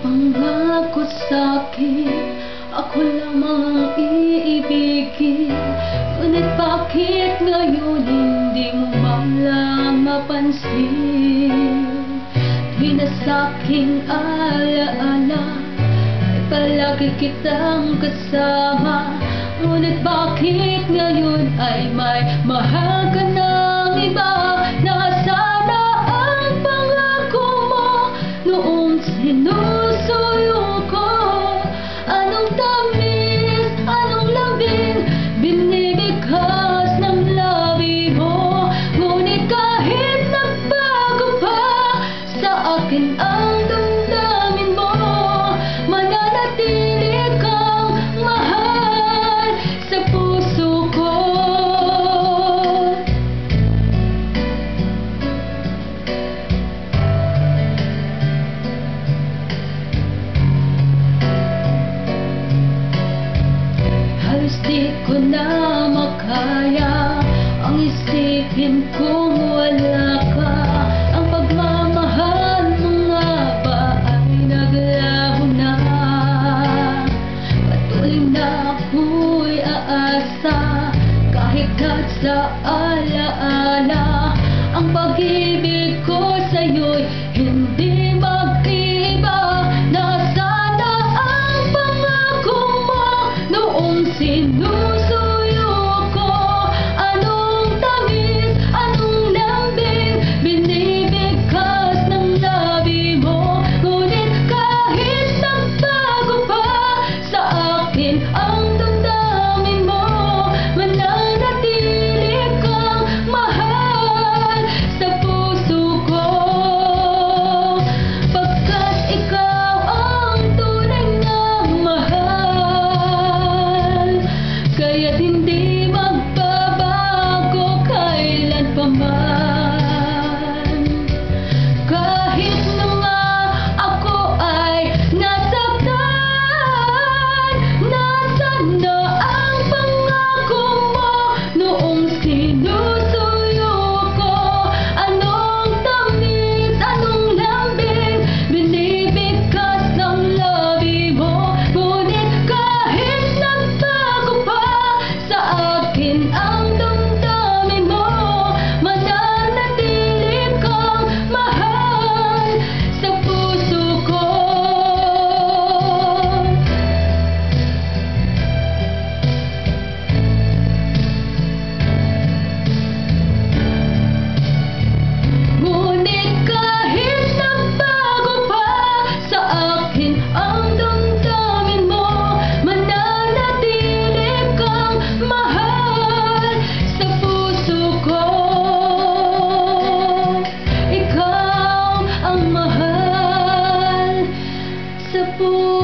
pangako sa'kin, ako lamang ang iibigin. Ngunit bakit ngayon hindi mo man lang mapansin? Di na sa'king alaala ay palagi kitang kasama. Ngunit bakit ngayon ay may mahal ka ng iba? Nasaan ang pangako mo noong sinusuyo ko? Anong tamis, anong lambing binibigkas ng labi mo? Ngunit kahit nagbago pa sa akin ang damdamin mo, mananatili kang mahal sa puso ko. Halos di ko na makaya ang isipin kung wala ka. Ang pagmamahal mo nga ba ay naglaho na? Patuloy na ako'y aasa kahit sa alaala. Ang pag-ibig ko sa'yo'y hindi mag-iba. Nasaan na ang pangako mo noong sinusuyo ko? Anong tamis, anong lambing binibigkas ng labi mo? Ngunit kahit nagbago pa sa akin ang damdamin mo, mananatili kang mahal sa puso ko. Pagkat ikaw ang tunay na mahal, kaya't hindi magbabago kailanpaman. Kahit na nga ako ay nasaktan, nasaan na ang pangako mo noong sinusuyo ko? Anong tamis, anong lambing binibigkas ng labi mo? Ngunit kahit nagbago pa sa akin ang damdamin mo, mananatili kang mahal sa puso ko. Ngunit kahit nagbago pa sa akin ang damdamin mo, mananatili kang mahal sa puso ko. Ikaw ang mahal sa puso